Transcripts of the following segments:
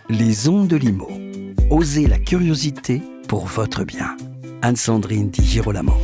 Les ondes de Limo. Osez la curiosité pour votre bien. Anne-Sandrine Di Girolamo.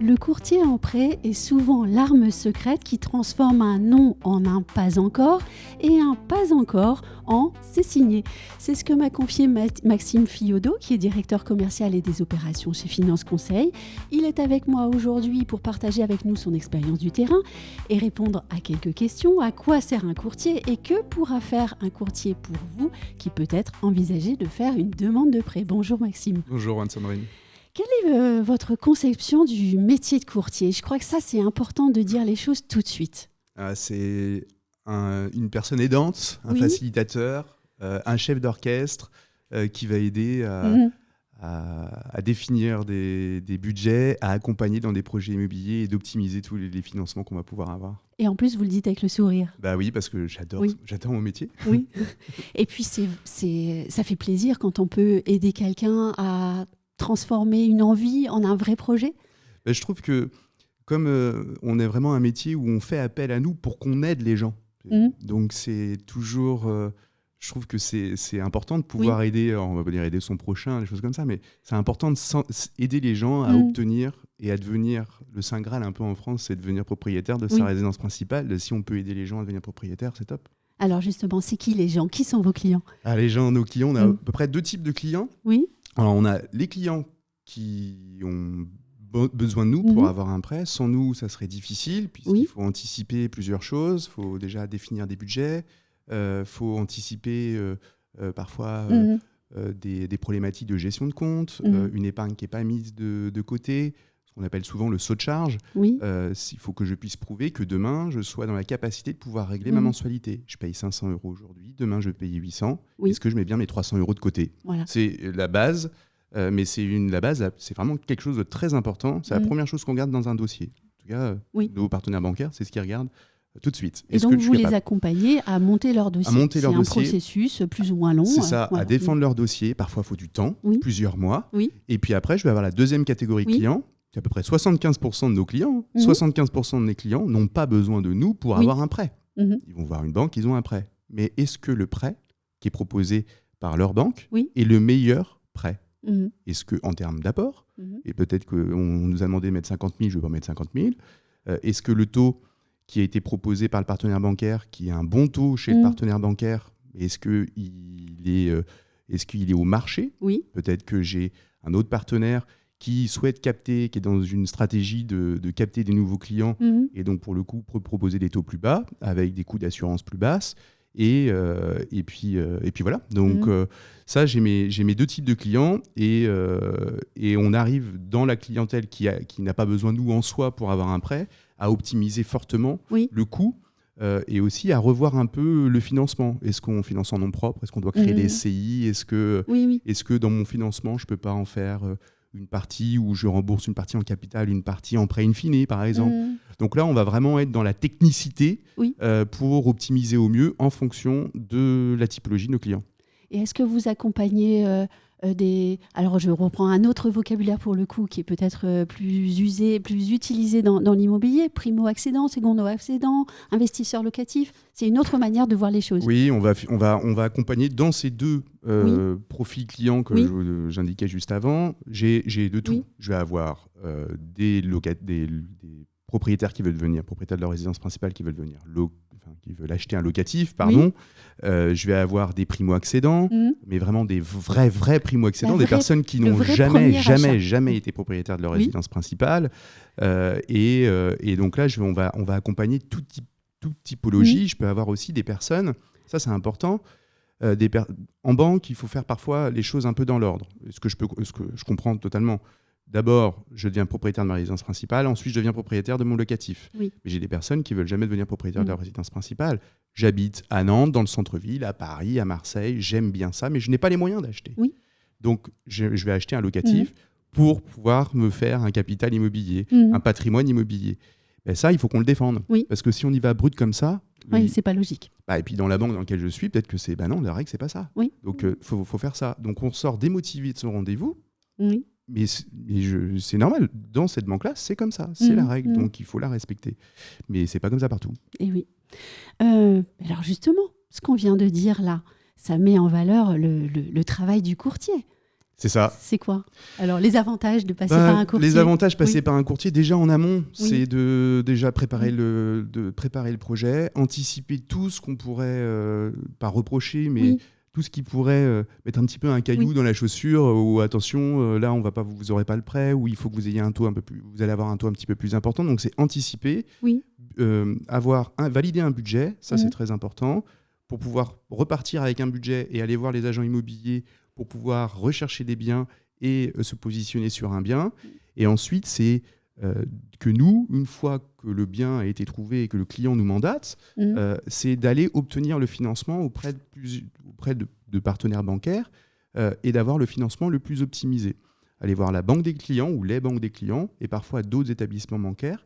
Le courtier en prêt est souvent l'arme secrète qui transforme un non en un pas encore et un pas encore en c'est signé. C'est ce que m'a confié Maxime Fiodo, qui est directeur commercial et des opérations chez Finance Conseil. Il est avec moi aujourd'hui pour partager avec nous son expérience du terrain et répondre à quelques questions. À quoi sert un courtier et que pourra faire un courtier pour vous qui peut-être envisagez de faire une demande de prêt. Bonjour Maxime. Bonjour Anne-Sandrine. Quelle est votre conception du métier de courtier ? Je crois que ça, c'est important de dire les choses tout de suite. C'est une personne aidante, un facilitateur, un chef d'orchestre qui va aider à définir des budgets, à accompagner dans des projets immobiliers et d'optimiser tous les financements qu'on va pouvoir avoir. Et en plus, vous le dites avec le sourire. Bah oui, parce que j'adore mon métier. Oui. Et puis, ça fait plaisir quand on peut aider quelqu'un à transformer une envie en un vrai projet. Je trouve que comme on est vraiment un métier où on fait appel à nous pour qu'on aide les gens. Donc c'est toujours... je trouve que c'est important de pouvoir aider, on va pas dire aider son prochain, des choses comme ça, mais c'est important d'aider les gens à obtenir et à devenir, le Saint Graal un peu en France, c'est devenir propriétaire de sa résidence principale. Si on peut aider les gens à devenir propriétaires, c'est top. Alors justement, c'est qui les gens ? Qui sont vos clients ? Nos clients, on a à peu près 2 types de clients. Oui. Alors, on a les clients qui ont besoin de nous pour avoir un prêt. Sans nous, ça serait difficile, puisqu'il faut anticiper plusieurs choses. Il faut déjà définir des budgets. Il faut anticiper parfois des problématiques de gestion de compte, une épargne qui n'est pas mise de côté, ce qu'on appelle souvent le saut de charge. Il faut que je puisse prouver que demain, je sois dans la capacité de pouvoir régler ma mensualité. Je paye 500 € aujourd'hui, demain je paye 800. Est-ce que je mets bien mes 300 € de côté ? C'est la base, mais la base, c'est vraiment quelque chose de très important. C'est la première chose qu'on regarde dans un dossier. En tout cas, nos partenaires bancaires, c'est ce qu'ils regardent tout de suite. Et donc, vous les accompagnez à monter leur dossier. C'est un processus plus ou moins long. C'est ça, à défendre leur dossier. Parfois, il faut du temps, plusieurs mois. Et puis après, je vais avoir la deuxième catégorie clients. C'est à peu près 75% de nos clients. 75% de mes clients n'ont pas besoin de nous pour avoir un prêt. Ils vont voir une banque, ils ont un prêt. Mais est-ce que le prêt qui est proposé par leur banque est le meilleur prêt ? Est-ce qu'en termes d'apport, et peut-être qu'on nous a demandé de mettre 50 000, je ne vais pas mettre 50 000. Est-ce que le taux qui a été proposé par le partenaire bancaire, qui est un bon taux chez le partenaire bancaire, est-ce qu'il est au marché ? Peut-être que j'ai un autre partenaire qui souhaite capter, qui est dans une stratégie de capter des nouveaux clients, et donc pour le coup proposer des taux plus bas, avec des coûts d'assurance plus basses. Et puis voilà. Donc ça, j'ai mes 2 types de clients et on arrive dans la clientèle qui n'a pas besoin de nous en soi pour avoir un prêt, à optimiser fortement le coût et aussi à revoir un peu le financement. Est-ce qu'on finance en nom propre ? Est-ce qu'on doit créer des SCI ? Est-ce que dans mon financement, je ne peux pas en faire une partie où je rembourse une partie en capital, une partie en prêt in fine, par exemple. Donc là, on va vraiment être dans la technicité pour optimiser au mieux en fonction de la typologie de nos clients. Et est-ce que vous accompagnez Alors, je reprends un autre vocabulaire pour le coup qui est peut-être plus usé, plus utilisé dans l'immobilier. Primo-accédant, secondo-accédant, investisseur locatif. C'est une autre manière de voir les choses. Oui, on va accompagner dans ces 2 profils clients que j'indiquais juste avant. J'ai de tout. Je vais avoir des propriétaires qui veulent devenir propriétaires de leur résidence principale, qui veulent acheter un locatif, pardon. Je vais avoir des primo-accédants, mais vraiment des vrais primo-accédants, des personnes qui n'ont jamais été propriétaires de leur résidence principale. Et donc là, on va accompagner toute typologie. Je peux avoir aussi des personnes, ça c'est important, en banque, il faut faire parfois les choses un peu dans l'ordre. Ce que je comprends totalement. D'abord, je deviens propriétaire de ma résidence principale, ensuite je deviens propriétaire de mon locatif. Mais j'ai des personnes qui ne veulent jamais devenir propriétaire de leur résidence principale. J'habite à Nantes, dans le centre-ville, à Paris, à Marseille, j'aime bien ça, mais je n'ai pas les moyens d'acheter. Donc, je vais acheter un locatif pour pouvoir me faire un capital immobilier, un patrimoine immobilier. Et ça, il faut qu'on le défende. Parce que si on y va brut comme ça... c'est pas logique. Et puis dans la banque dans laquelle je suis, peut-être que c'est... non, la règle, c'est pas ça. Donc, faut faire ça. Donc, on sort démotivé de son rendez-vous. Mais c'est normal. Dans cette banque-là, c'est comme ça. C'est la règle. Donc, il faut la respecter. Mais c'est pas comme ça partout. Et oui. Alors justement, ce qu'on vient de dire là, ça met en valeur le travail du courtier. C'est ça. C'est quoi? Alors, les avantages de passer par un courtier? Les avantages de passer par un courtier, déjà en amont, c'est de déjà préparer le projet, anticiper tout ce qu'on pourrait, pas reprocher, mais tout ce qui pourrait mettre un petit peu un caillou dans la chaussure, ou attention, là, vous n'aurez pas le prêt, ou il faut que vous ayez vous allez avoir un taux un petit peu plus important. Donc, c'est anticiper, valider un budget, ça c'est très important, pour pouvoir repartir avec un budget et aller voir les agents immobiliers pour pouvoir rechercher des biens et se positionner sur un bien. Et ensuite, c'est que nous, une fois que le bien a été trouvé et que le client nous mandate, c'est d'aller obtenir le financement auprès de partenaires bancaires et d'avoir le financement le plus optimisé. Aller voir la banque des clients ou les banques des clients et parfois d'autres établissements bancaires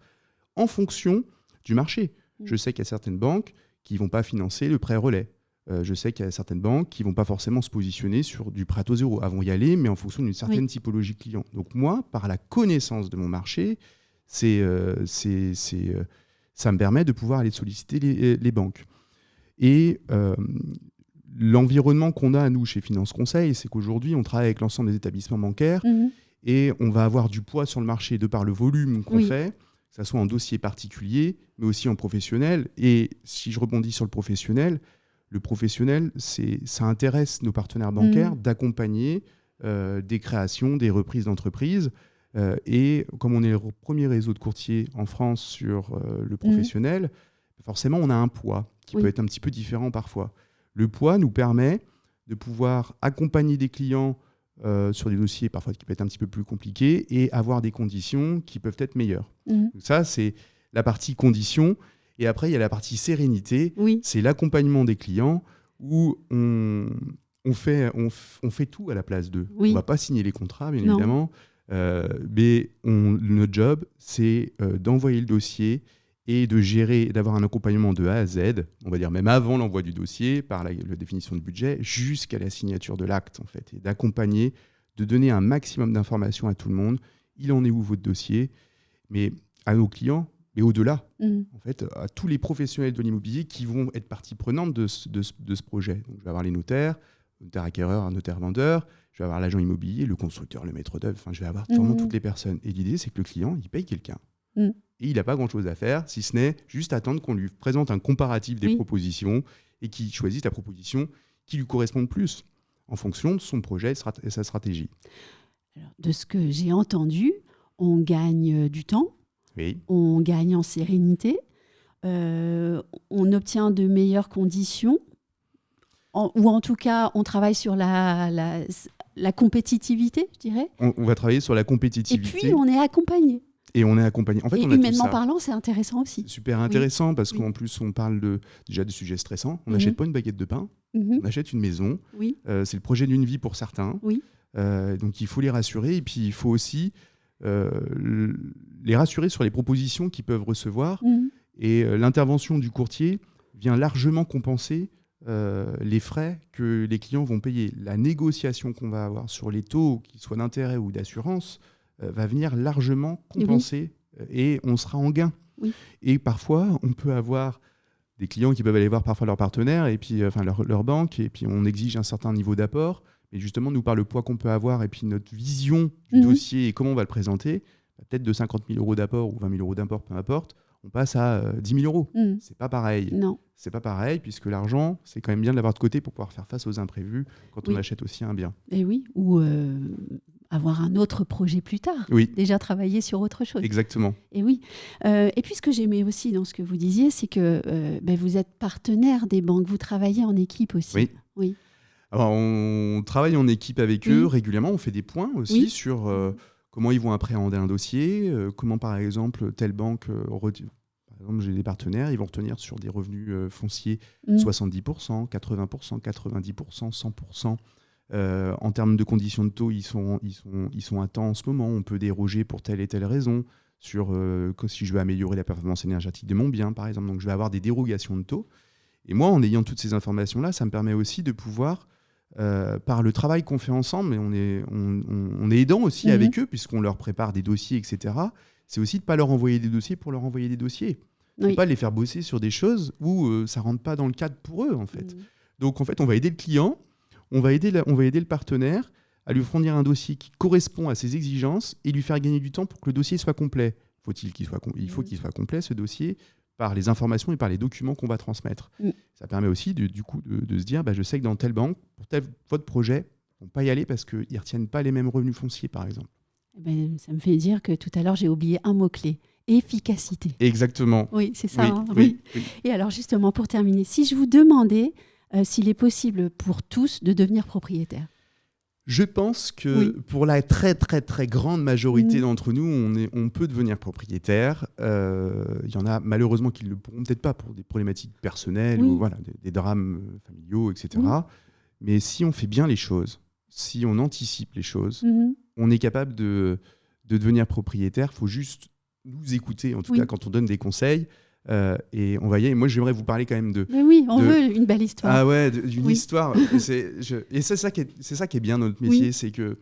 en fonction du marché. Je sais qu'il y a certaines banques qui ne vont pas financer le prêt relais. Je sais qu'il y a certaines banques qui ne vont pas forcément se positionner sur du prêt à taux zéro. Elles vont y aller, mais en fonction d'une certaine typologie de client. Donc moi, par la connaissance de mon marché, ça me permet de pouvoir aller solliciter les banques. Et l'environnement qu'on a, nous, chez Finance Conseil, c'est qu'aujourd'hui, on travaille avec l'ensemble des établissements bancaires et on va avoir du poids sur le marché de par le volume qu'on fait, que ce soit en dossier particulier, mais aussi en professionnel. Et si je rebondis sur le professionnel, ça intéresse nos partenaires bancaires d'accompagner des créations, des reprises d'entreprises. Et comme on est le premier réseau de courtiers en France sur le professionnel, forcément, on a un poids qui peut être un petit peu différent parfois. Le poids nous permet de pouvoir accompagner des clients sur des dossiers parfois qui peuvent être un petit peu plus compliqués et avoir des conditions qui peuvent être meilleures. Donc ça, c'est la partie conditions. Et après, il y a la partie sérénité. C'est l'accompagnement des clients où on fait tout à la place d'eux. On ne va pas signer les contrats, bien évidemment. Mais notre job, c'est d'envoyer le dossier et de gérer, d'avoir un accompagnement de A à Z, on va dire même avant l'envoi du dossier, par la définition de budget, jusqu'à la signature de l'acte, en fait. Et d'accompagner, de donner un maximum d'informations à tout le monde. Il en est où votre dossier? Mais à nos clients, mais au-delà, en fait, à tous les professionnels de l'immobilier qui vont être partie prenante de ce projet. Donc, je vais avoir les notaires, notaire acquéreur, notaire vendeur, je vais avoir l'agent immobilier, le constructeur, le maître d'œuvre, enfin, je vais avoir vraiment toutes les personnes. Et l'idée, c'est que le client, il paye quelqu'un. Et il n'a pas grand-chose à faire, si ce n'est juste attendre qu'on lui présente un comparatif des propositions et qu'il choisisse la proposition qui lui correspond le plus en fonction de son projet et sa stratégie. Alors, de ce que j'ai entendu, on gagne du temps. On gagne en sérénité, on obtient de meilleures conditions, ou en tout cas, on travaille sur la compétitivité, je dirais. On va travailler sur la compétitivité. Et puis, on est accompagné. En fait, et on a humainement tout ça. parlant, c'est intéressant aussi. C'est super intéressant parce qu'en plus, on parle déjà de sujets stressants. On n'achète pas une baguette de pain, on achète une maison. C'est le projet d'une vie pour certains. Donc, il faut les rassurer. Et puis, il faut aussi les rassurer sur les propositions qu'ils peuvent recevoir. Et l'intervention du courtier vient largement compenser les frais que les clients vont payer. La négociation qu'on va avoir sur les taux, qu'ils soient d'intérêt ou d'assurance, va venir largement compenser et on sera en gain. Et parfois, on peut avoir des clients qui peuvent aller voir parfois leur partenaire, et puis, leur banque, et puis on exige un certain niveau d'apport. Mais justement, nous, par le poids qu'on peut avoir et puis notre vision du dossier et comment on va le présenter, peut-être de 50 000 euros d'apport ou 20 000 euros d'apport, peu importe, on passe à 10 000 euros. C'est pas pareil. Non. C'est pas pareil, puisque l'argent, c'est quand même bien de l'avoir de côté pour pouvoir faire face aux imprévus quand on achète aussi un bien. Et oui, ou avoir un autre projet plus tard. Déjà travailler sur autre chose. Exactement. Et oui. Et puis, ce que j'aimais aussi dans ce que vous disiez, c'est que vous êtes partenaire des banques, vous travaillez en équipe aussi. Oui. Alors, on travaille en équipe avec eux régulièrement, on fait des points aussi sur comment ils vont appréhender un dossier, comment par exemple telle banque, par exemple j'ai des partenaires, ils vont retenir sur des revenus fonciers 70%, 80%, 90%, 100%. En termes de conditions de taux, ils sont à temps en ce moment, on peut déroger pour telle et telle raison, sur si je veux améliorer la performance énergétique de mon bien par exemple, donc je vais avoir des dérogations de taux. Et moi, en ayant toutes ces informations-là, ça me permet aussi de pouvoir par le travail qu'on fait ensemble, et on est aidant aussi avec eux, puisqu'on leur prépare des dossiers, etc., c'est aussi de ne pas leur envoyer des dossiers pour leur envoyer des dossiers. Ne pas les faire bosser sur des choses où ça ne rentre pas dans le cadre pour eux, en fait. Donc, en fait, on va aider le client, on va aider le partenaire à lui fournir un dossier qui correspond à ses exigences et lui faire gagner du temps pour que le dossier soit complet. Il faut qu'il soit complet, ce dossier, par les informations et par les documents qu'on va transmettre. Ça permet aussi du coup de se dire, je sais que dans telle banque, pour votre projet, on ne va pas y aller parce qu'ils ne retiennent pas les mêmes revenus fonciers, par exemple. Ça me fait dire que tout à l'heure, j'ai oublié un mot-clé, efficacité. Exactement. Oui, c'est ça. Oui. Et alors justement, pour terminer, si je vous demandais s'il est possible pour tous de devenir propriétaire. Je pense que pour la très très très grande majorité d'entre nous, on peut devenir propriétaire. Il y en a malheureusement qui ne le pourront peut-être pas pour des problématiques personnelles ou des drames familiaux, etc. Mais si on fait bien les choses, si on anticipe les choses, on est capable de devenir propriétaire. Il faut juste nous écouter, en tout cas quand on donne des conseils. Et on va y aller. Moi, j'aimerais vous parler quand même de... Mais oui, on veut une belle histoire. Ah ouais, d'une histoire. Et c'est ça qui est bien dans notre métier, c'est que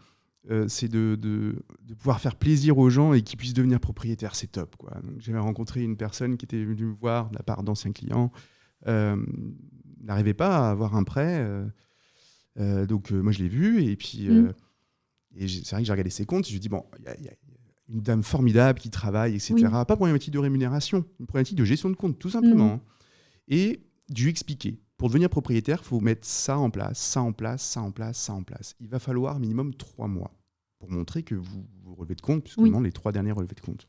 c'est de pouvoir faire plaisir aux gens et qu'ils puissent devenir propriétaires. C'est top, quoi. Donc, j'avais rencontré une personne qui était venue me voir de la part d'anciens clients. N'arrivait pas à avoir un prêt. Donc, moi, je l'ai vu. Et puis, c'est vrai que j'ai regardé ses comptes. Je lui ai dit, bon, il y a une dame formidable qui travaille, etc. Pas pour une problématique de rémunération, une problématique de gestion de compte, tout simplement. Et de lui expliquer, pour devenir propriétaire, il faut mettre ça en place, ça en place, ça en place, ça en place. Il va falloir minimum 3 mois pour montrer que vous relevez de compte, puisque demande les 3 derniers relevés de compte.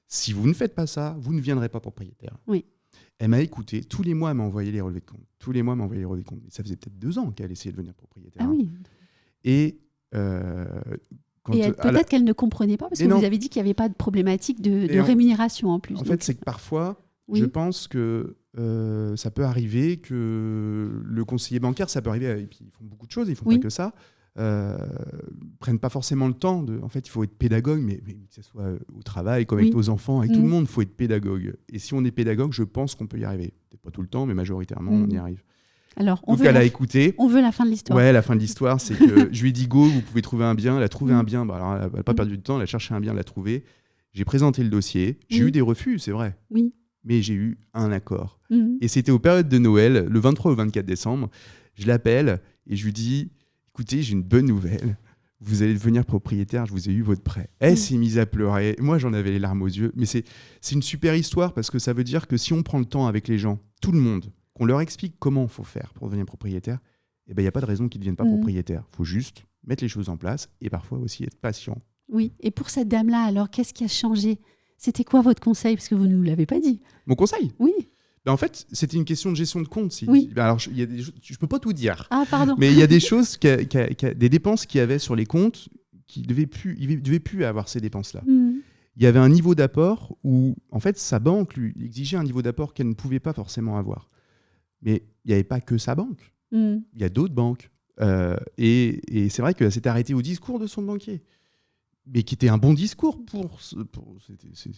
Si vous ne faites pas ça, vous ne viendrez pas propriétaire. Elle m'a écouté, tous les mois, elle m'a envoyé les relevés de compte. Tous les mois, elle m'a envoyé les relevés de compte. Mais ça faisait peut-être 2 ans qu'elle essayait de devenir propriétaire. Et... peut-être qu'elle ne comprenait pas, parce que vous avez dit qu'il n'y avait pas de problématique de rémunération en plus. En fait, c'est que parfois, je pense que ça peut arriver que le conseiller bancaire, ça peut arriver, et puis ils font beaucoup de choses, ils ne font pas que ça, prennent pas forcément le temps. En fait, il faut être pédagogue, mais que ce soit au travail, comme avec nos enfants, avec tout le monde, il faut être pédagogue. Et si on est pédagogue, je pense qu'on peut y arriver. Peut-être pas tout le temps, mais majoritairement, on y arrive. Alors, donc elle a écouté. On veut la fin de l'histoire. Ouais, la fin de l'histoire, c'est que je lui ai dit go, vous pouvez trouver un bien. Elle a trouvé un bien. Alors, elle n'a pas perdu de temps, elle a cherché un bien, elle l'a trouvé. J'ai présenté le dossier. J'ai eu des refus, c'est vrai. Mais j'ai eu un accord. Et c'était aux périodes de Noël, le 23 au 24 décembre. Je l'appelle et je lui dis, écoutez, j'ai une bonne nouvelle. Vous allez devenir propriétaire, je vous ai eu votre prêt. Elle s'est mise à pleurer. Moi, j'en avais les larmes aux yeux. Mais c'est une super histoire parce que ça veut dire que si on prend le temps avec les gens, tout le monde, qu'on leur explique comment il faut faire pour devenir propriétaire, il n'y a pas de raison qu'ils ne deviennent pas propriétaires. Il faut juste mettre les choses en place et parfois aussi être patient. Oui, et pour cette dame-là, alors, qu'est-ce qui a changé ? C'était quoi votre conseil ? Parce que vous ne nous l'avez pas dit. Mon conseil ? Oui. En fait, c'était une question de gestion de compte. Alors, je ne peux pas tout dire. Ah, pardon. Mais il y a des choses, des dépenses qu'il y avait sur les comptes qui ne devaient plus avoir ces dépenses-là. Il y avait un niveau d'apport où, en fait, sa banque lui exigeait un niveau d'apport qu'elle ne pouvait pas forcément avoir. Mais il n'y avait pas que sa banque. Il y a d'autres banques. Et c'est vrai qu'elle s'est arrêtée au discours de son banquier, mais qui était un bon discours pour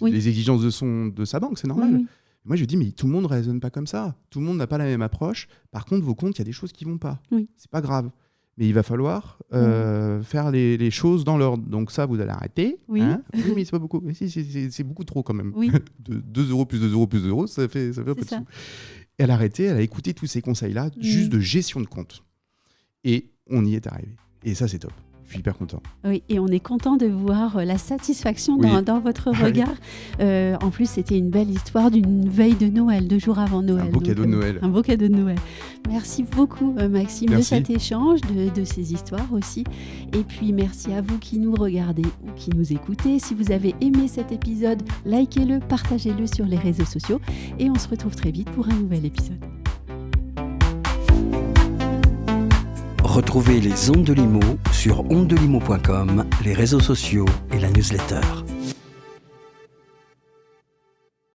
les exigences de sa banque, c'est normal. Moi, je lui dis, mais tout le monde ne raisonne pas comme ça. Tout le monde n'a pas la même approche. Par contre, vos comptes, il y a des choses qui ne vont pas. C'est pas grave. Mais il va falloir faire les choses dans l'ordre. Donc ça, vous allez arrêter. Hein, mais c'est pas beaucoup. Mais c'est beaucoup trop quand même. De 2 euros plus 2 euros plus 2 euros, ça fait un peu de sous. Elle a arrêté, elle a écouté tous ces conseils-là, juste de gestion de compte. Et on y est arrivé. Et ça, c'est top. Je suis hyper content. Oui, et on est content de voir la satisfaction dans votre regard. En plus, c'était une belle histoire d'une veille de Noël, 2 jours avant Noël. Un beau cadeau de Noël. Un beau cadeau de Noël. Merci beaucoup, Maxime, de cet échange, de ces histoires aussi. Et puis, merci à vous qui nous regardez ou qui nous écoutez. Si vous avez aimé cet épisode, likez-le, partagez-le sur les réseaux sociaux. Et on se retrouve très vite pour un nouvel épisode. Retrouvez les Ondes de Limo sur ondedelimo.com, les réseaux sociaux et la newsletter.